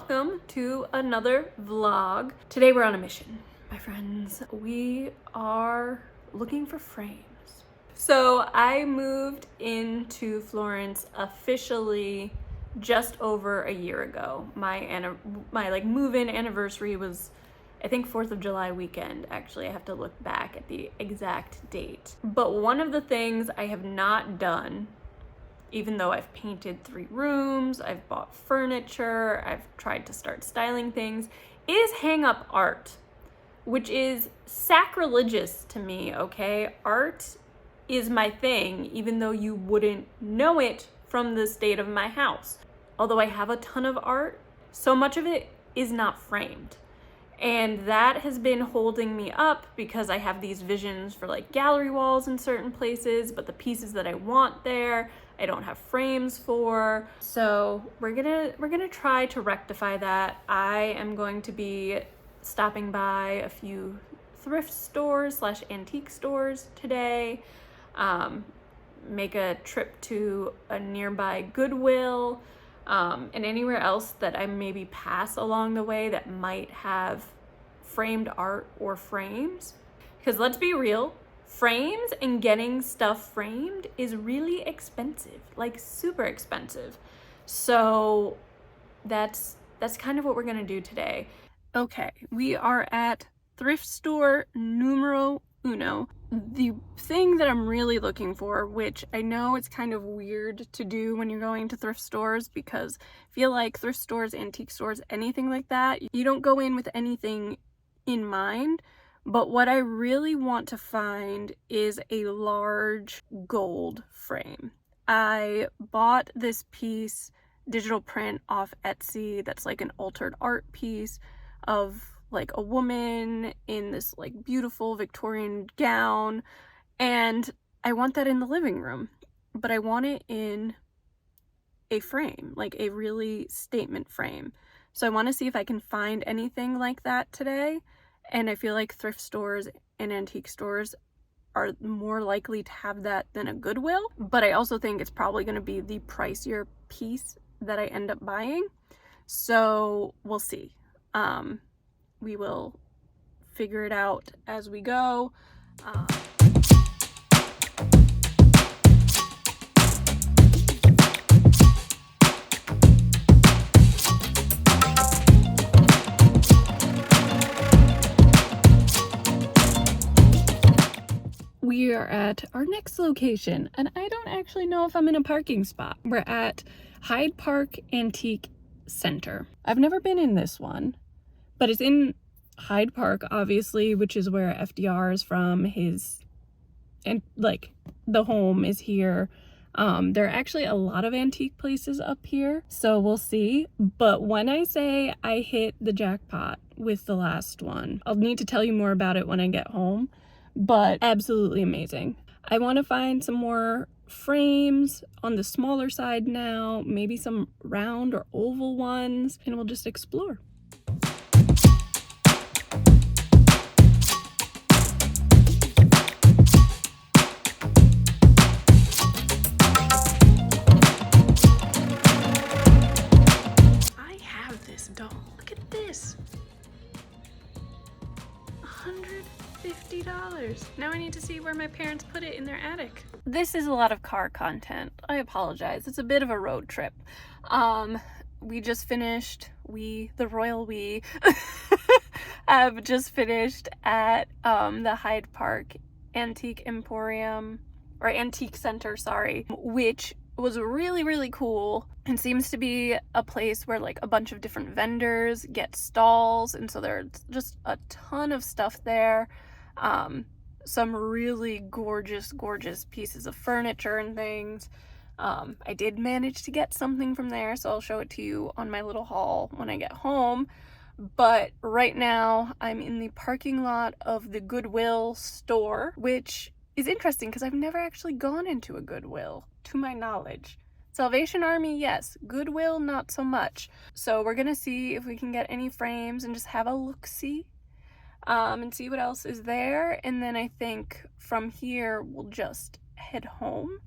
welcome to another vlog. Today we're on a mission, my friends. We are looking for frames. So I moved into Florence officially just over a year ago. My like move-in anniversary was, I think, 4th of July weekend. Actually, I have to look back at the exact date. But one of the things I have not done, even though I've painted 3 rooms, I've bought furniture, I've tried to start styling things, is hang up art, which is sacrilegious to me, okay? Art is my thing, even though you wouldn't know it from the state of my house. Although I have a ton of art, so much of it is not framed. And that has been holding me up because I have these visions for like gallery walls in certain places, but the pieces that I want there, I don't have frames for. So we're gonna try to rectify that. I am going to be stopping by a few thrift stores / antique stores today, make a trip to a nearby Goodwill, and anywhere else that I maybe pass along the way that might have framed art or frames. Because let's be real, frames and getting stuff framed is really expensive, like super expensive. So that's kind of what we're gonna do today. Okay, we are at thrift store numero uno. The thing that I'm really looking for, which I know it's kind of weird to do when you're going to thrift stores, because I feel like thrift stores, antique stores, anything like that, you don't go in with anything in mind. But what I really want to find is a large gold frame. I bought this piece, digital print, off Etsy that's like an altered art piece of like a woman in this like beautiful Victorian gown, and I want that in the living room, but I want it in a frame, like a really statement frame. So I want to see if I can find anything like that today. And I feel like thrift stores and antique stores are more likely to have that than a Goodwill. But I also think it's probably going to be the pricier piece that I end up buying. So we'll see. We will figure it out as we go. We are at our next location, and I don't actually know if I'm in a parking spot. We're at Hyde Park Antique Center. I've never been in this one, but it's in Hyde Park, obviously, which is where FDR is from. And like the home is here. There are actually a lot of antique places up here, so we'll see. But when I say I hit the jackpot with the last one, I'll need to tell you more about it when I get home. But absolutely amazing. I want to find some more frames on the smaller side now, maybe some round or oval ones, and we'll just explore. I have this doll. Look at this. $150. Now I need to see where my parents put it in their attic. This is a lot of car content. I apologize. It's a bit of a road trip. We just finished, the royal we, have just finished at the Hyde Park Antique Emporium, or Antique Center, sorry, which was really, really cool, and seems to be a place where like a bunch of different vendors get stalls, and so there's just a ton of stuff there. Some really gorgeous pieces of furniture and things. I did manage to get something from there, so I'll show it to you on my little haul when I get home. But right now I'm in the parking lot of the Goodwill store, which is interesting because I've never actually gone into a Goodwill, to my knowledge. Salvation Army, yes. Goodwill, not so much. So we're gonna see if we can get any frames and just have a look-see, and see what else is there. And then I think from here we'll just head home.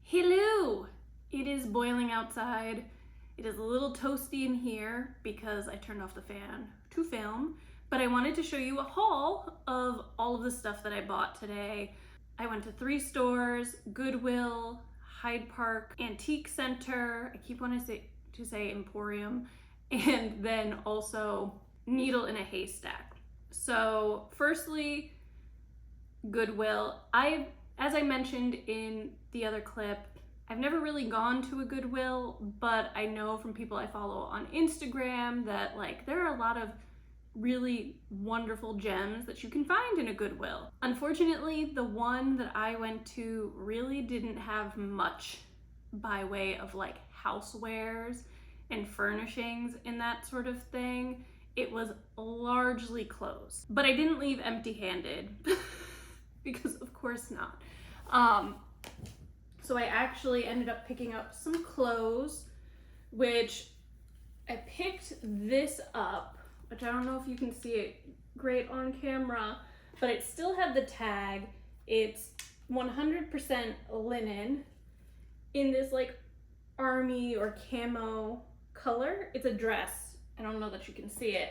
Hello! It is boiling outside. It is a little toasty in here because I turned off the fan to film, but I wanted to show you a haul of all of the stuff that I bought today. I went to 3 stores: Goodwill, Hyde Park Antique Center, I keep wanting to say Emporium, and then also Needle in a Haystack. So firstly, Goodwill. As I mentioned in the other clip, I've never really gone to a Goodwill, but I know from people I follow on Instagram that like there are a lot of really wonderful gems that you can find in a Goodwill. Unfortunately, the one that I went to really didn't have much by way of like housewares and furnishings and that sort of thing. It was largely closed, but I didn't leave empty-handed because of course not. So I actually ended up picking up some clothes, which I picked this up, which I don't know if you can see it great on camera, but it still had the tag. It's 100% linen in this like army or camo color. It's a dress. I don't know that you can see it.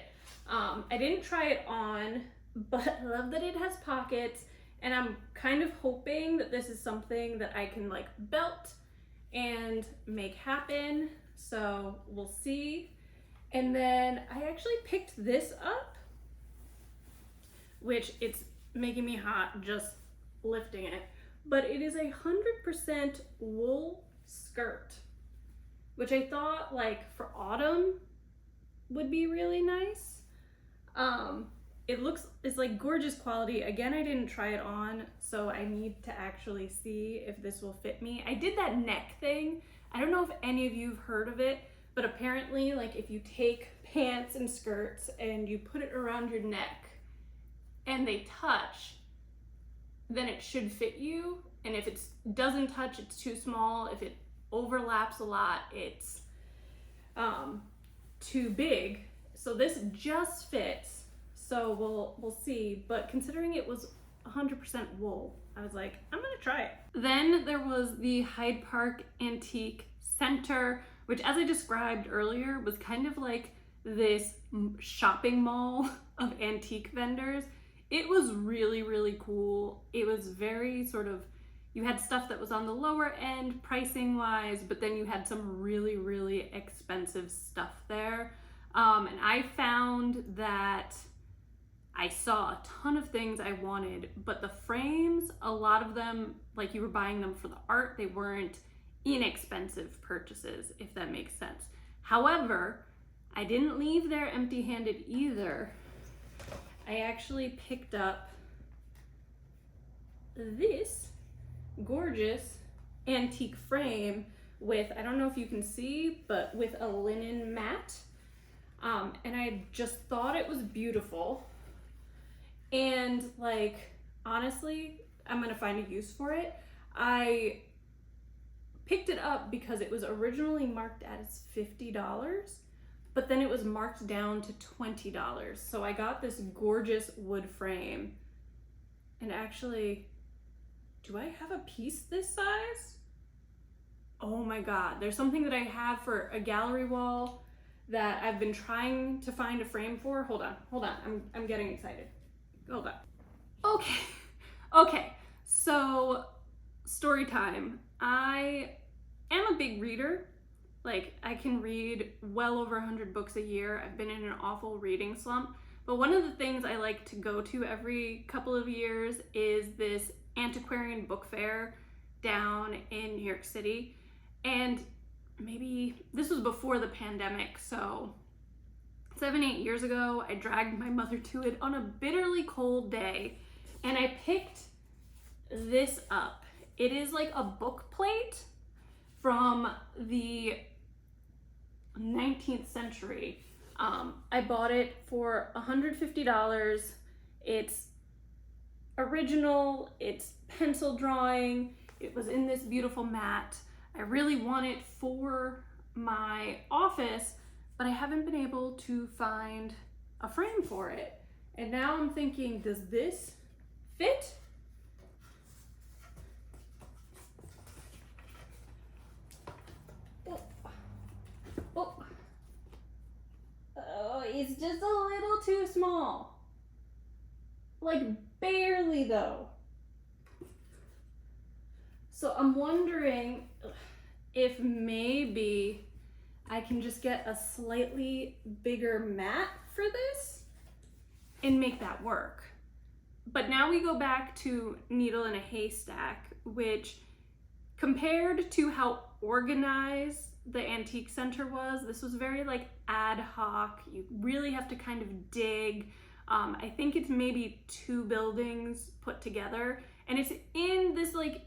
I didn't try it on, but I love that it has pockets, and I'm kind of hoping that this is something that I can like belt and make happen. So we'll see. And then I actually picked this up, which it's making me hot just lifting it, but it is 100% wool skirt, which I thought like for autumn would be really nice. It's like gorgeous quality. Again, I didn't try it on, so I need to actually see if this will fit me. I did that neck thing. I don't know if any of you have heard of it, but apparently like if you take pants and skirts and you put it around your neck and they touch, then it should fit you. And if it doesn't touch, it's too small. If it overlaps a lot, it's too big. So this just fits. So we'll see. But considering it was 100% wool, I was like, I'm gonna try it. Then there was the Hyde Park Antique Center, which, as I described earlier, was kind of like this shopping mall of antique vendors. It was really, really cool. It was very sort of, you had stuff that was on the lower end pricing wise, but then you had some really, really expensive stuff there. And I found that I saw a ton of things I wanted, but the frames, a lot of them, like you were buying them for the art, they weren't inexpensive purchases, if that makes sense. However, I didn't leave there empty-handed either. I actually picked up this gorgeous antique frame with, I don't know if you can see, but with a linen mat. And I just thought it was beautiful. And like, honestly, I'm gonna find a use for it. I picked it up because it was originally marked as $50, but then it was marked down to $20. So I got this gorgeous wood frame. And actually, do I have a piece this size? Oh my God, there's something that I have for a gallery wall that I've been trying to find a frame for. Hold on, I'm getting excited. Hold on. Okay, so story time. I am a big reader. Like, I can read well over 100 books a year. I've been in an awful reading slump. But one of the things I like to go to every couple of years is this antiquarian book fair down in New York City. And maybe this was before the pandemic, so 7-8 years ago, I dragged my mother to it on a bitterly cold day, and I picked this up. It is like a book plate from the 19th century. I bought it for $150. It's original, it's pencil drawing, it was in this beautiful mat. I really want it for my office, but I haven't been able to find a frame for it. And now I'm thinking, does this fit? Oh, it's just a little too small. Like barely though. So I'm wondering if maybe I can just get a slightly bigger mat for this and make that work. But now we go back to needle in a haystack, which compared to how organized the antique center was, this was very like ad hoc. You really have to kind of dig. I think it's maybe 2 buildings put together, and it's in this like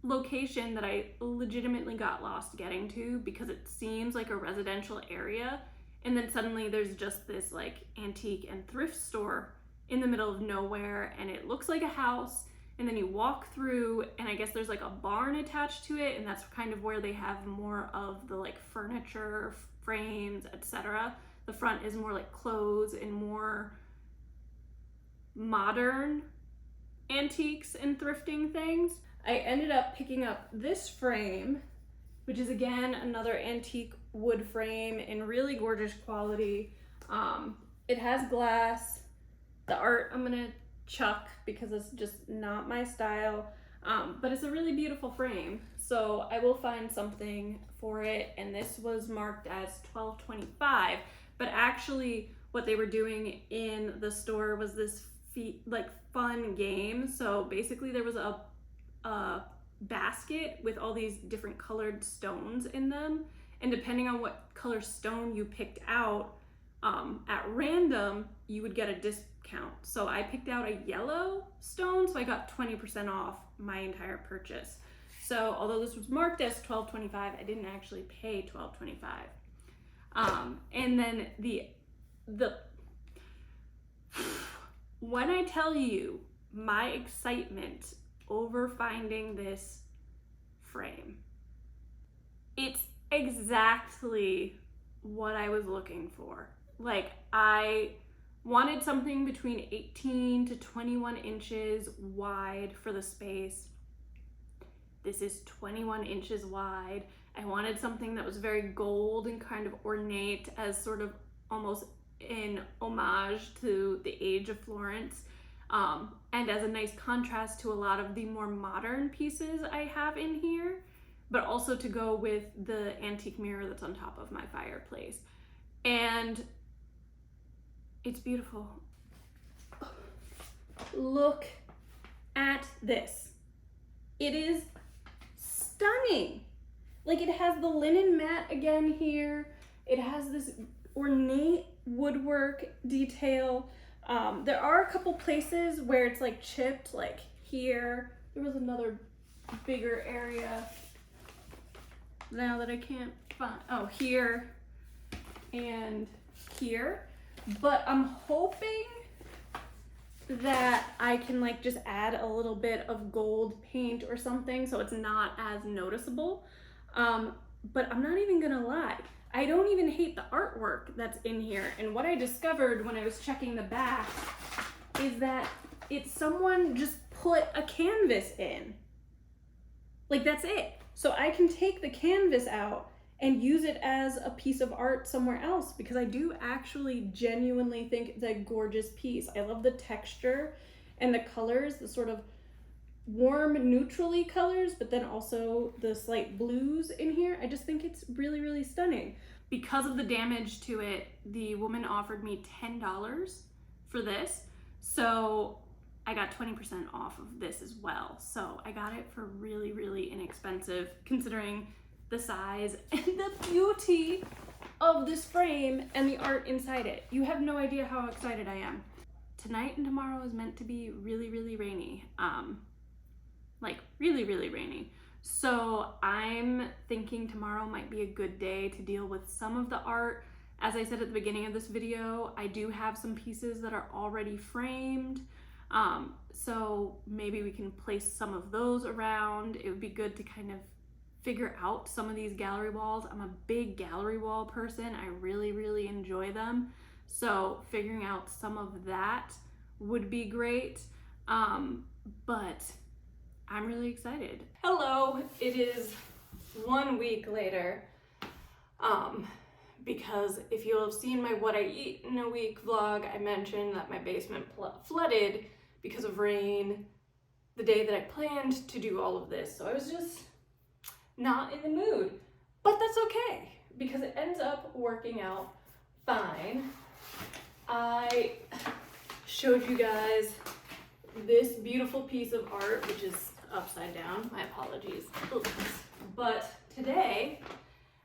location that I legitimately got lost getting to because it seems like a residential area, and then suddenly there's just this like antique and thrift store in the middle of nowhere, and it looks like a house, and then you walk through and I guess there's like a barn attached to it, and that's kind of where they have more of the like furniture, frames, etc. The front is more like clothes and more modern antiques and thrifting things. I ended up picking up this frame, which is again another antique wood frame in really gorgeous quality. It has glass. The art I'm gonna chuck because it's just not my style, but it's a really beautiful frame, so I will find something for it. And this was marked as $12.25, but actually what they were doing in the store was this like fun game. So basically there was a basket with all these different colored stones in them, and depending on what color stone you picked out at random, you would get a discount. So I picked out a yellow stone, so I got 20% off my entire purchase. So although this was marked as $12.25, I didn't actually pay $12.25. And then the when I tell you my excitement over finding this frame, it's exactly what I was looking for. Like, I wanted something between 18 to 21 inches wide for the space. This is 21 inches wide. I wanted something that was very gold and kind of ornate, as sort of almost in homage to the age of Florence, and as a nice contrast to a lot of the more modern pieces I have in here, but also to go with the antique mirror that's on top of my fireplace. And it's beautiful. Look at this. It is stunning. Like, it has the linen mat again here. It has this ornate woodwork detail. There are a couple places where it's like chipped, like here. There was another bigger area now that I can't find. Oh, here and here. But I'm hoping that I can like just add a little bit of gold paint or something so it's not as noticeable. But I'm not even gonna lie, I don't even hate the artwork that's in here. And what I discovered when I was checking the back is that it's someone just put a canvas in. Like, that's it. So I can take the canvas out and use it as a piece of art somewhere else, because I do actually genuinely think it's a gorgeous piece. I love the texture and the colors, the sort of warm neutrally colors, but then also the slight blues in here. I just think it's really, really stunning. Because of the damage to it, the woman offered me $10 for this. So I got 20% off of this as well. So I got it for really, really inexpensive, considering the size and the beauty of this frame and the art inside it. You have no idea how excited I am. Tonight and tomorrow is meant to be really, really rainy. Like really, really rainy. So I'm thinking tomorrow might be a good day to deal with some of the art. As I said at the beginning of this video, I do have some pieces that are already framed. So maybe we can place some of those around. It would be good to kind of figure out some of these gallery walls. I'm a big gallery wall person. I really, really enjoy them. So figuring out some of that would be great. But I'm really excited. Hello, it is 1 week later. because if you'll have seen my what I eat in a week vlog, I mentioned that my basement flooded because of rain the day that I planned to do all of this. So I was just not in the mood, but that's okay because it ends up working out fine. I showed you guys this beautiful piece of art, which is upside down. My apologies. Oops. But today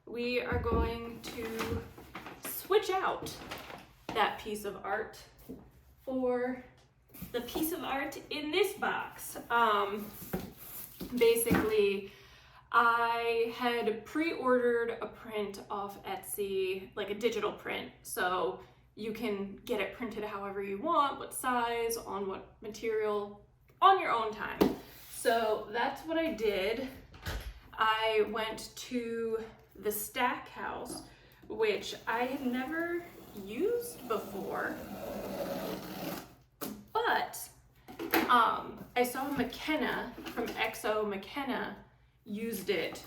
we are going to switch out that piece of art for the piece of art in this box. Basically, I had pre-ordered a print off Etsy, like a digital print, so you can get it printed however you want, what size, on what material, on your own time. So that's what I did. I went to the Stack House, which I had never used before, but I saw McKenna from XO McKenna used it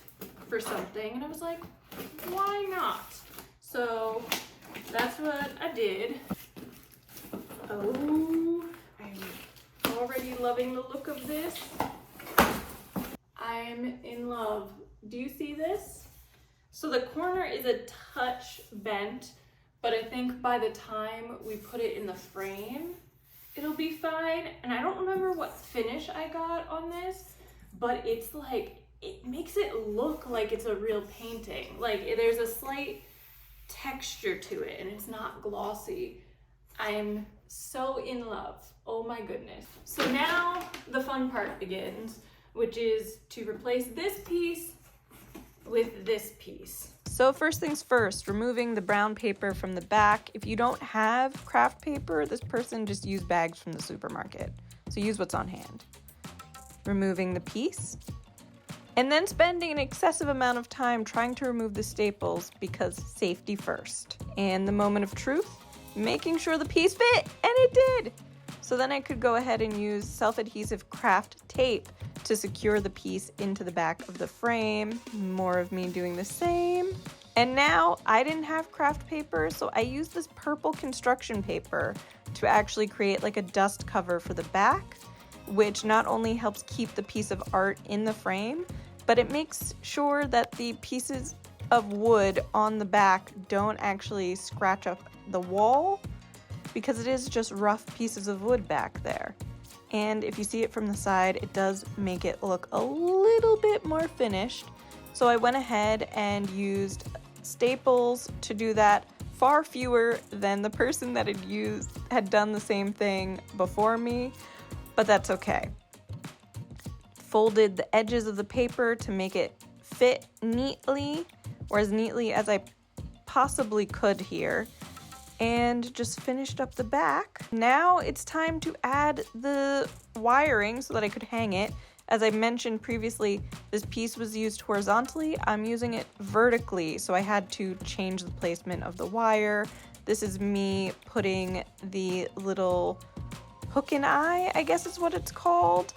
for something, and I was like, why not? So that's what I did. Oh, I'm already loving the look of this. I'm in love. Do you see this? So the corner is a touch bent, but I think by the time we put it in the frame, it'll be fine. And I don't remember what finish I got on this, but it's like, it makes it look like it's a real painting. Like there's a slight texture to it and it's not glossy. I'm so in love. Oh my goodness. So now the fun part begins, which is to replace this piece with this piece. So first things first, removing the brown paper from the back. If you don't have craft paper, this person just used bags from the supermarket. So use what's on hand. Removing the piece. And then spending an excessive amount of time trying to remove the staples because safety first. And the moment of truth, making sure the piece fit, and it did! So then I could go ahead and use self-adhesive craft tape to secure the piece into the back of the frame. More of me doing the same. And now I didn't have craft paper, so I used this purple construction paper to actually create like a dust cover for the back, which not only helps keep the piece of art in the frame, but it makes sure that the pieces of wood on the back don't actually scratch up the wall, because it is just rough pieces of wood back there. And if you see it from the side, it does make it look a little bit more finished. So I went ahead and used staples to do that, far fewer than the person that had done the same thing before me, but that's okay. Folded the edges of the paper to make it fit neatly, or as neatly as I possibly could here, and just finished up the back. Now it's time to add the wiring so that I could hang it. As I mentioned previously, this piece was used horizontally. I'm using it vertically, so I had to change the placement of the wire. This is me putting the little hook and eye, I guess is what it's called,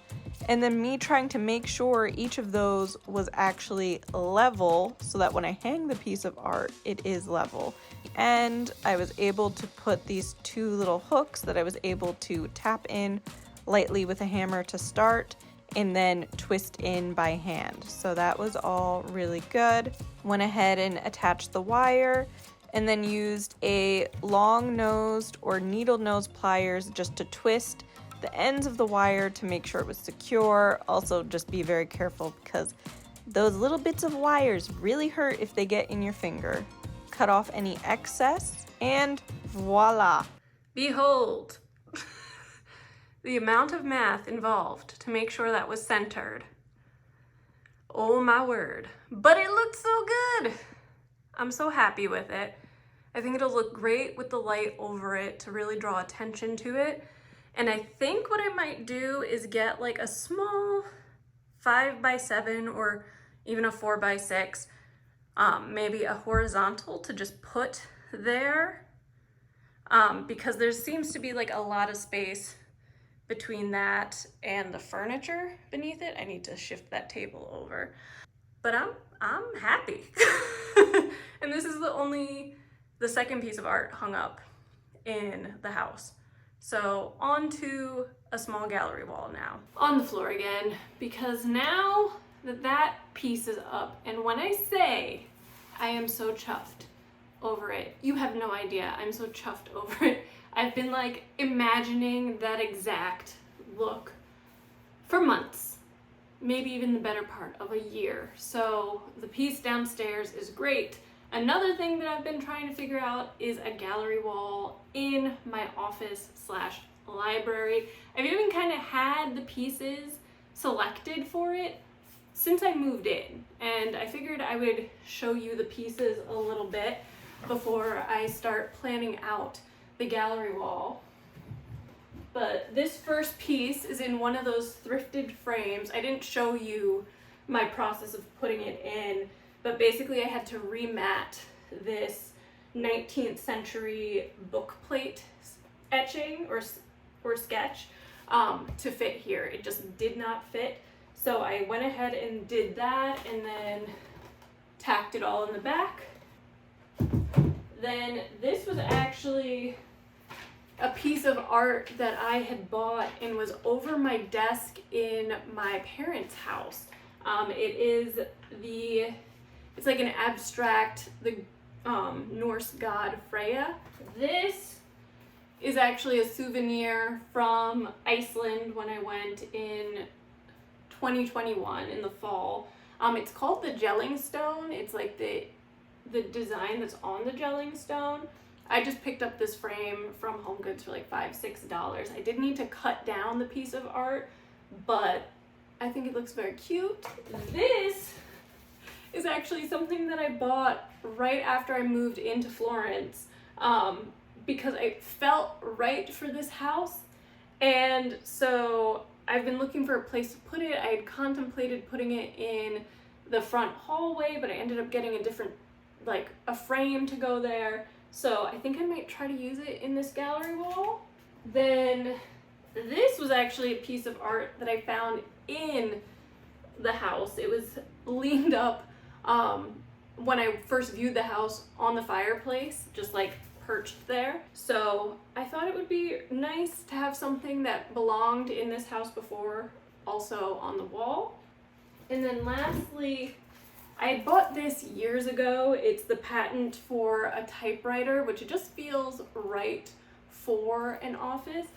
and then me trying to make sure each of those was actually level so that when I hang the piece of art, it is level. And I was able to put these two little hooks that I was able to tap in lightly with a hammer to start and then twist in by hand. So that was all really good. Went ahead and attached the wire and then used a long-nosed or needle-nose pliers just to twist the ends of the wire to make sure it was secure. Also, just be very careful because those little bits of wires really hurt if they get in your finger. Cut off any excess, and voila. Behold, the amount of math involved to make sure that was centered. Oh my word. But it looked so good. I'm so happy with it. I think it'll look great with the light over it to really draw attention to it. And I think what I might do is get like a small 5x7 or even a 4x6, maybe a horizontal to just put there, because there seems to be like a lot of space between that and the furniture beneath it. I need to shift that table over, but I'm happy. And this is the only the second piece of art hung up in the house. So onto a small gallery wall now. On the floor again, because now that that piece is up, and when I say I am so chuffed over it, you have no idea. I'm so chuffed over it. I've been like imagining that exact look for months, maybe even the better part of a year. So the piece downstairs is great. Another thing that I've been trying to figure out is a gallery wall in my office slash library. I've even kind of had the pieces selected for it since I moved in, and I figured I would show you the pieces a little bit before I start planning out the gallery wall. But this first piece is in one of those thrifted frames. I didn't show you my process of putting it in, but basically I had to remat this 19th century book plate etching or sketch to fit here. It just did not fit. So I went ahead and did that and then tacked it all in the back. Then this was actually a piece of art that I had bought and was over my desk in my parents' house. It's like an abstract, the Norse god Freya. This is actually a souvenir from Iceland when I went in 2021 in the fall. It's called the gelling stone. It's like the design that's on the gelling stone. I just picked up this frame from Home Goods for like $5-6. I did need to cut down the piece of art, but I think it looks very cute. This is actually something that I bought right after I moved into Florence because I felt right for this house. And so I've been looking for a place to put it. I had contemplated putting it in the front hallway, but I ended up getting a frame to go there. So I think I might try to use it in this gallery wall. Then this was actually a piece of art that I found in the house. It was leaned up when I first viewed the house on the fireplace, just like perched there. So I thought it would be nice to have something that belonged in this house before also on the wall. And then lastly, I had bought this years ago. It's the patent for a typewriter, which it just feels right for an office.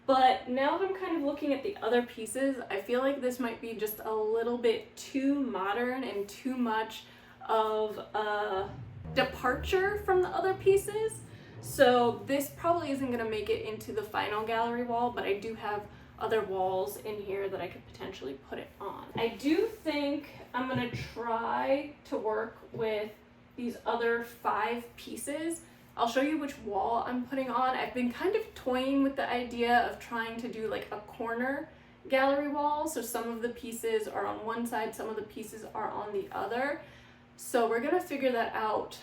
But now that I'm kind of looking at the other pieces, I feel like this might be just a little bit too modern and too much of a departure from the other pieces. So this probably isn't going to make it into the final gallery wall, but I do have other walls in here that I could potentially put it on. I do think I'm going to try to work with these other 5 pieces. I'll show you which wall I'm putting on. I've been kind of toying with the idea of trying to do like a corner gallery wall. So some of the pieces are on one side, some of the pieces are on the other. So we're gonna figure that out.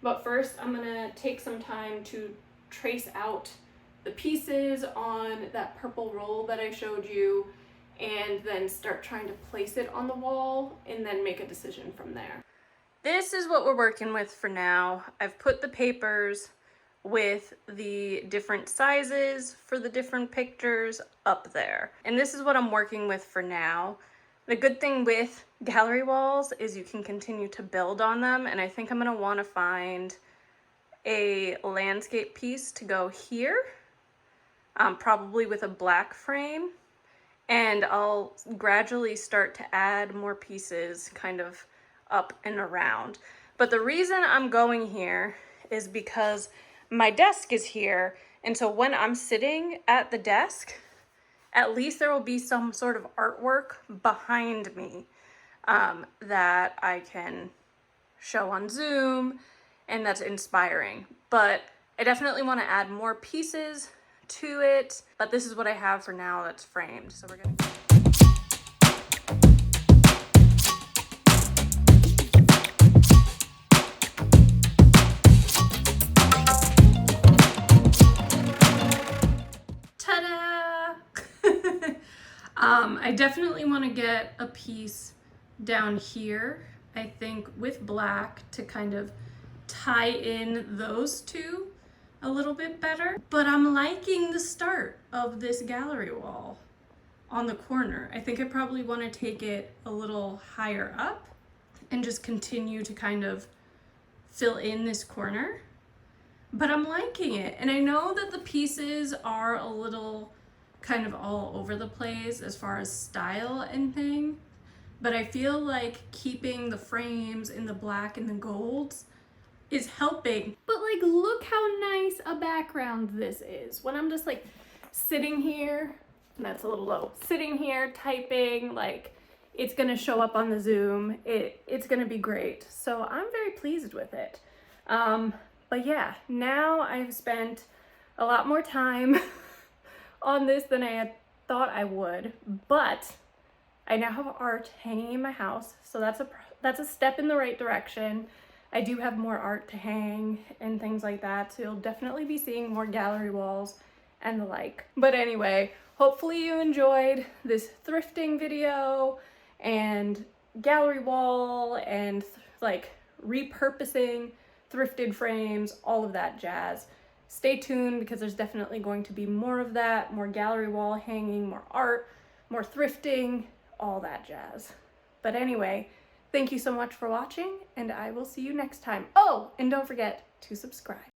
But first I'm gonna take some time to trace out the pieces on that purple roll that I showed you, and then start trying to place it on the wall and then make a decision from there. This is what we're working with for now. I've put the papers with the different sizes for the different pictures up there. And this is what I'm working with for now. The good thing with gallery walls is you can continue to build on them, and I think I'm gonna wanna find a landscape piece to go here, probably with a black frame, and I'll gradually start to add more pieces kind of up and around. But the reason I'm going here is because my desk is here, and so when I'm sitting at the desk, at least there will be some sort of artwork behind me that I can show on Zoom and that's inspiring. But I definitely want to add more pieces to it, but this is what I have for now that's framed. So we're gonna I definitely want to get a piece down here, I think, with black to kind of tie in those two a little bit better. But I'm liking the start of this gallery wall on the corner. I think I probably want to take it a little higher up and just continue to kind of fill in this corner. But I'm liking it. And I know that the pieces are a little kind of all over the place as far as style and thing. But I feel like keeping the frames in the black and the golds is helping. But like, look how nice a background this is. When I'm just like sitting here, that's a little low, sitting here typing, like it's gonna show up on the Zoom. It's gonna be great. So I'm very pleased with it. But yeah, now I've spent a lot more time on this than I had thought I would, but I now have art hanging in my house, so that's a step in the right direction. I do have more art to hang and things like that, so you'll definitely be seeing more gallery walls and the like. But anyway, hopefully you enjoyed this thrifting video and gallery wall and like repurposing thrifted frames, all of that jazz. Stay tuned because there's definitely going to be more of that, more gallery wall hanging, more art, more thrifting, all that jazz. But anyway, thank you so much for watching, and I will see you next time. Oh, and don't forget to subscribe.